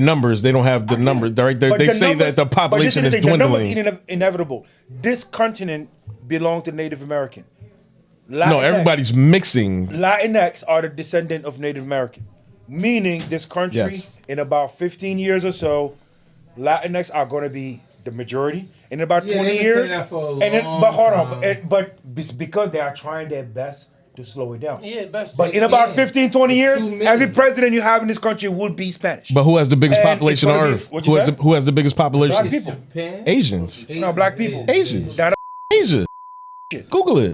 numbers. They don't have the numbers. Right? They say that the population is dwindling. The numbers inevitable. This continent belonged to Native American. No, everybody's mixing. Latinx are the descendant of Native American, meaning this country in about 15 years or so, Latinx are going to be the majority. In about 20 years, but hold on, but because they are trying their best to slow it down. Yeah, best. But in about 15, 20 years, every president you have in this country will be Spanish. But who has the biggest population on Earth? Who has the biggest population? Black people. Asians. No, black people. Asians. Asia. Google it.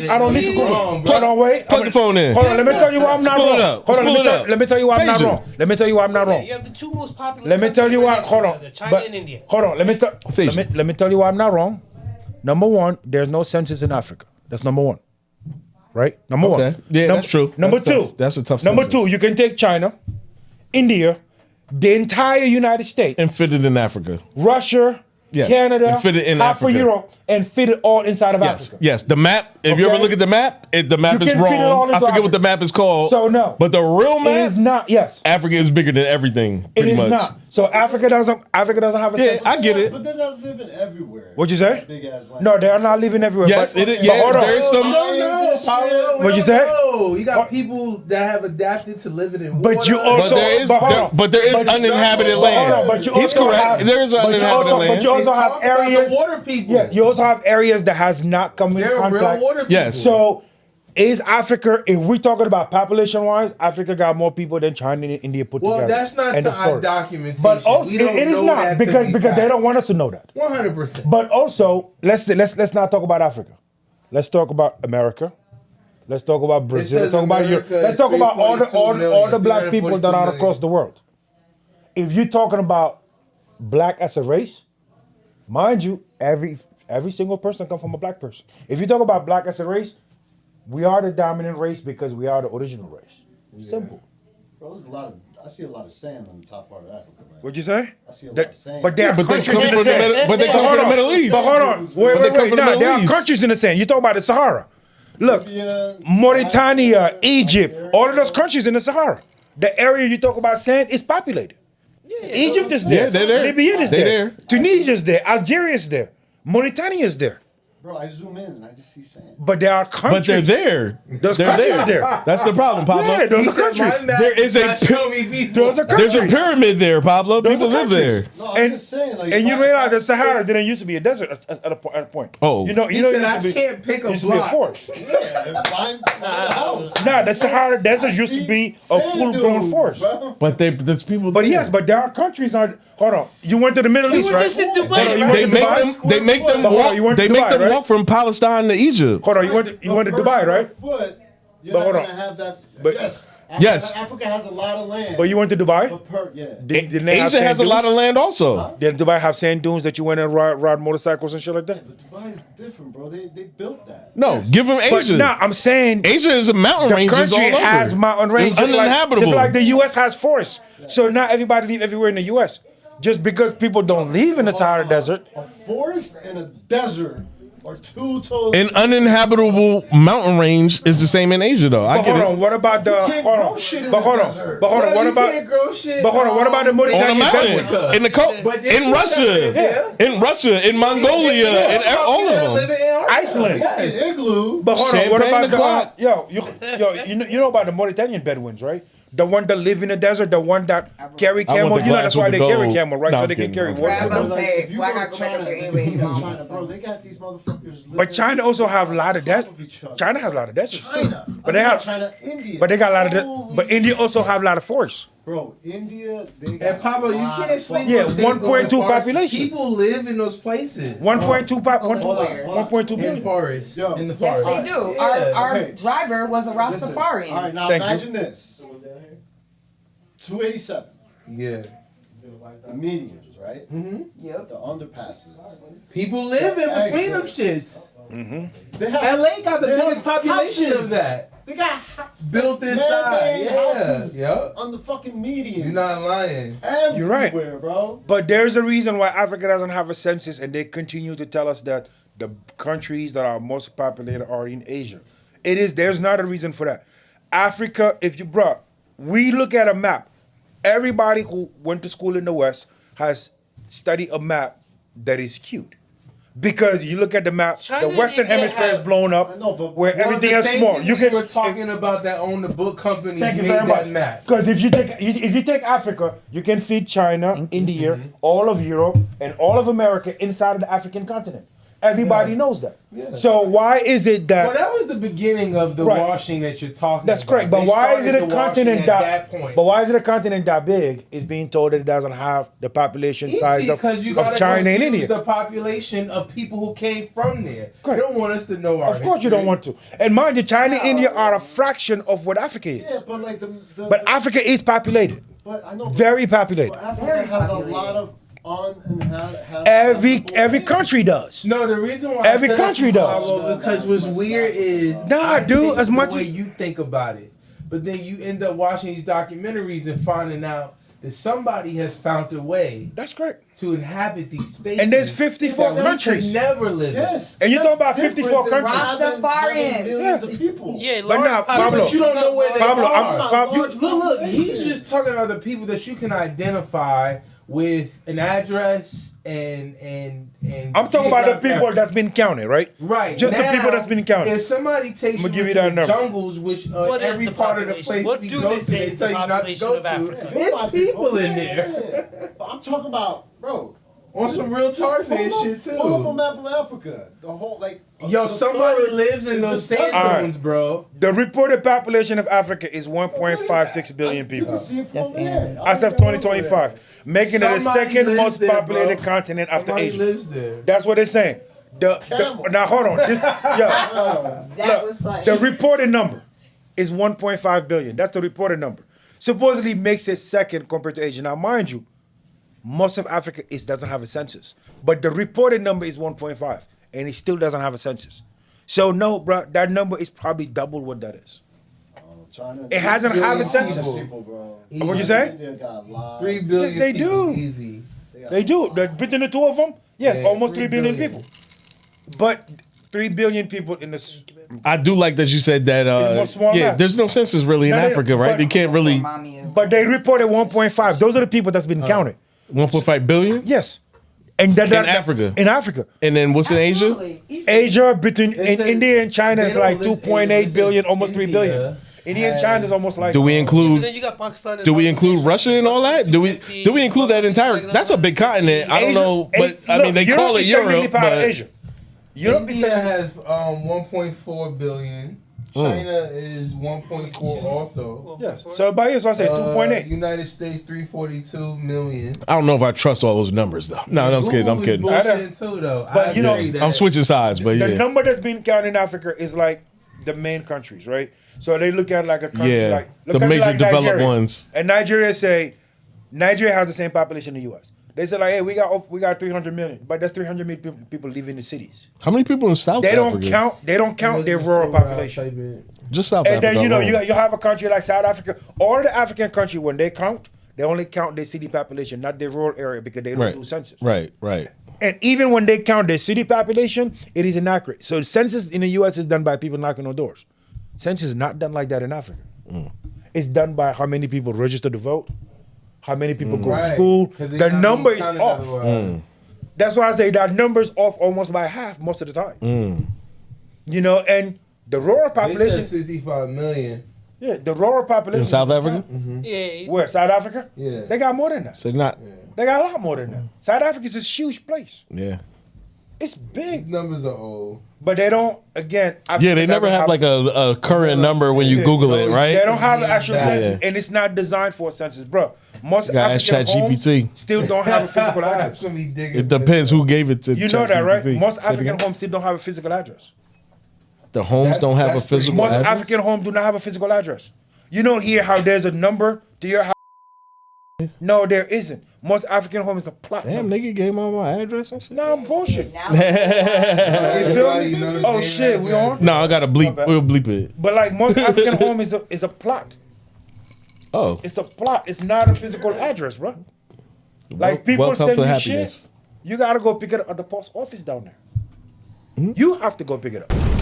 I don't need to Google. Hold on, wait. Plug the phone in. Hold on, let me tell you why I'm not wrong. Hold on, let me tell you why I'm not wrong. Let me tell you why I'm not wrong. You have the two most popular. Let me tell you why. Hold on. China and India. Hold on. Let me tell you why I'm not wrong. Number one, there's no census in Africa. That's number one. Right? Number one. Yeah, that's true. Number two. That's a tough Number census. two, you can take China, India, the entire United States, and fit it in Africa. Russia, Canada, and fit it in half Africa. of Europe, and fit it all inside of Africa. Yes, the map, if you ever look at the map, the map You is can fit it all wrong. into I forget what Africa. the map is called. So no. But the real map It is not, yes. Africa is bigger than everything, It pretty is much. not. So Africa doesn't have a census. I get it. But they're not living everywhere. What'd you say? Big ass land. No, they are not living everywhere. Yes, but, it is. but Yeah, hold on. there is some. No, Pablo. What'd you say? No, you got people that have adapted to living in water. But you also, But there is uninhabited land. But you He's also correct. have- There is uninhabited land. But you also have Talk about areas. the water people. Yeah, you also have areas that has not come in They're contact. real water people. Yes. So, is Africa? If we're talking about population-wise, Africa got more people than China and India put Well, together. that's not End to of our story. documentation. But also, We don't it is know not that to because be they fact. don't want us to know that. 100%. But also, let's not talk about Africa. Let's talk about America. Let's talk about Brazil. Let's says talk about Europe. America Let's is talk about all 342 the black people that are 342 across the world. If you're talking about black as a race, mind you, every single person comes from a black person. If you talk about black as a race, we are the dominant race because we are the original race. Simple. Bro, there's I see a lot of sand on the top part of Africa, man. What'd you say? I see a lot of sand. But there are But they countries come in from the the sand. Middle- but they come from the Middle East. But hold on. But they Wait. come from the Nah, Middle there are East. countries in the sand. You talk about the Sahara. Look, Libya, Mauritania, Egypt, all of those countries in the Sahara. The area you talk about sand is populated. Egypt is there. Yeah, they're there. Libya is They there. there. Tunisia is there. Algeria is there. Mauritania is there. Bro, I zoom in and I just see sand. But there are countries. But they're there. Those They're countries are there. That's the problem, Pablo. Yeah, those are countries. There is a Those are There's a countries. pyramid there, Pablo. Those People are live there. countries. No, I'm And- just saying, like, And you if I- realize the Sahara didn't used to be a desert at a point. Oh. You know, He it said, used I to be, can't pick a used to be a block. forest. Yeah, find a house. Nah, the Sahara Desert used to be a Sand full-grown dunes, forest. bro. But there's people. But there. yes, but there are countries on. Hold on, you went to the Middle East, were right? just in Dubai, Hold on, you right? went They to make Dubai? them. They make them But hold on, walk. you went to They make Dubai, them right? walk from Palestine to Egypt. Hold on, you went to Dubai, right? Foot, you're But not hold gonna on. have that. But- yes. Yes. Africa has a lot of land. But you went to Dubai. Yeah. Didn't they have Asia has sand a lot dunes? of land also. Did Dubai have sand dunes that you went and ride motorcycles and shit like that? But Dubai is different, bro. They built that. No, give them But Asia. nah, I'm saying Asia is a mountain the range all country over. has mountain range, It's just uninhabitable. like the U.S. has forests. So not everybody live everywhere in the U.S. Just because people don't live in the Sahara Desert. A forest and a desert are two totally. An uninhabitable mountain range is the same in Asia, though. I But get hold it. on, what about the? can't Hold grow on, shit in but the hold on, desert. but hold on. What about? But hold on, what about the On a Mauritanian mountain, Bedouin? in the coast, But they in do Russia, that, in Russia, in Mongolia, in all of them. Iceland. An igloo. But hold on, what Champagne about the? o'clock. You know about the Mauritanian Bedouins, right? The one that live in the desert, the one that carry I want camel. the You know that's glass why with they the carry gold. camel, right? No, So I'm they can kidding. carry I'm water. I'm about to Like, say, if you why go I to go back up China, there if anyway? you go to Mama, China, so. bro, they got these motherfuckers. But China also have a lot of death. desert. China has a lot of deserts too. China. But they have. China, India. But they got a lot of. Holy But India also have a lot of forests. Bro, India, they got And Pablo, you a lot can't of sleep. Yeah, on saying 1.2 going far. population. People live in those places. 1.2 pop. Hold on, hold on. 1.2 In billion. forests. Yo. In the Yes, forest. they do. Yeah. Our okay. driver was a Listen, Rastafarian. all right, now Thank you. imagine this. 287. Yeah. The medians, right? Yep. The underpasses. People live in between them shits. They have, LA got the they biggest have population houses. of that. They got Built inside. man-made Yeah. houses Yep. on the fucking median. You're not lying. You're right. Everywhere, bro. But there's a reason why Africa doesn't have a census, and they continue to tell us that the countries that are most populated are in Asia. There's not a reason for that. Africa, we look at a map, everybody who went to school in the West has studied a map that is skewed. Because you look at the map, China the Western didn't Hemisphere is have- blown up, I know, but where Well, everything the is same small. people You we can were talking about that own the book companies Thank you made very that much. map. Because if you take Africa, you can feed China, India, all of Europe, and all of America inside of the African continent. Everybody Yeah. knows that. Yeah. So why is it that? Well, that was the beginning of the Right. washing that you're talking That's about. correct. But They why is it started a the washing continent at that? point? But why is it a continent that big? Is being told that it doesn't have the population size of Because you gotta China and confuse India. the population of people who came from there. Correct. They don't want us to know our Of course, you don't want to. And mind you, China and India are a fraction of what Africa is. Yeah, but like But Africa is populated, but I know but- very populated. but Africa has a lot of Every country does. No, the reason why Every I said country that's does. Pablo, because what's weird is Nah, I dude, think as much the way as- you think about it, but then you end up watching these documentaries and finding out that somebody has found a way That's correct. to inhabit these spaces. And there's 54 that we countries. could never live in. Yes. And you that's talking about different 54 than countries. having Rastafarians. millions of people. Yeah, But large now, population. Pablo, But you don't know where they Pablo, are. Pablo, You, look, he's just talking about the people that you can identify with an address and I'm talking about the people that's been counted, right? right. Just the now, people that's been counted. If somebody takes I'ma you give you into that the number. jungles, which What is every the part of the population? place What we do go they to, say they is tell the you not to population go of to. Africa? It's people in Yeah, there yeah, yeah. But I'm talking about, bro. on some real Tarzan Pull shit up a too. map of Africa. The whole like. Yo, the somebody third lives in is those the desert. sandstones, bro. The reported population of Africa is 1.56 billion You people can see it from That's there. Aaron's. as of 2025, making it the Somebody second lives most there, populated bro. continent after Somebody Asia. lives there. That's what they're saying. Camel. Now hold on. This, That was funny. the reported number is 1.5 billion. That's the reported number. Supposedly makes it second compared to Asia. Now, mind you, most of Africa doesn't have a census, but the reported number is 1.5, and it still doesn't have a census. So no, bro, that number is probably double what that is. China, It hasn't have a billion census. people, bro. What'd you say? India got a lot. 3 billion Yes, they people do. easy. They do. Between the two of them, yes, Yeah, almost 3 3 billion billion. people. But 3 billion people in this. I do like that you said that. more small Yeah, map. there's no census really in No, no, Africa, right? but- You can't really Mommy of- But they reported 1.5. Those are the people that's been counted. 1.5 billion. Yes. And that, In Africa. In Africa. And then what's in Asia? Absolutely. Easy. Asia between They in said India and China they is don't like list 2.8 Asia, billion, it almost says 3 billion. India India and China is almost like. Do we And include? then you got Pakistan. Do we include Russia and all that? Do we include that entire? That's a big continent. I don't know, but I mean they call it Europe. Is part of But Asia. Europe is India technically- has 1.4 billion. China is 1.4 also. Yes. So by you, so I say 2.8. United States 342 million. I don't know if I trust all those numbers though. No, I'm just kidding. I'm Google is kidding. I bullshit too, though. But I you know, agree that. I'm switching sides, but The yeah. number that's been counted in Africa is like the main countries, right? So they look at like a country Yeah, like the major developed Nigeria. ones. And Nigeria say Nigeria has the same population in the U.S. They say like, hey, we got 300 million, but that's 300 million people live in the cities. How many people in South They Africa? don't count their rural population. Just South And Africa. then you know alone. you have a country like South Africa. All the African country when they count, they only count their city population, not their rural area because they don't right, do census. right, right. And even when they count their city population, it is inaccurate. So the census in the U.S. is done by people knocking on doors. Census is not done like that in Africa. It's done by how many people register to vote, how many people go to school. The number is off. That's why I say that number's off almost by half most of the time. You know, and the rural They population, said 65 million. yeah, the rural population In South Africa? Yeah. Where? South Africa? Yeah. They got more than that. So not. They got a lot more than that. South Africa's this huge place. Yeah. It's These big. numbers are old. But they don't, again. Yeah, they never have like a current number when you Google it, right? They don't have an actual Yeah. census, and it's not designed for a census, bro. Most Gotta ask African homes ChatGPT. still don't have a physical That's address. gonna be digging. It depends who gave it to. You know that, right? ChatGPT. Most Say it African again? homes still don't have a physical address. The homes That's- don't have a that's pretty physical Most address. African homes do not have a physical address. You don't hear how there's a number to your house. No, there isn't. Most African home is a plot. Damn, number. nigga gave my address and shit. No, bullshit. Now, You feel Everybody know me? the Oh damn shit, we address. on? No, I gotta bleep. bad. We'll bleep it. But like most African home is a plot. Oh, It's a plot. It's not a physical address, bro. Like people Wealth, send health, you and shit. happiness. You gotta go pick it up at the post office down there. You have to go pick it up.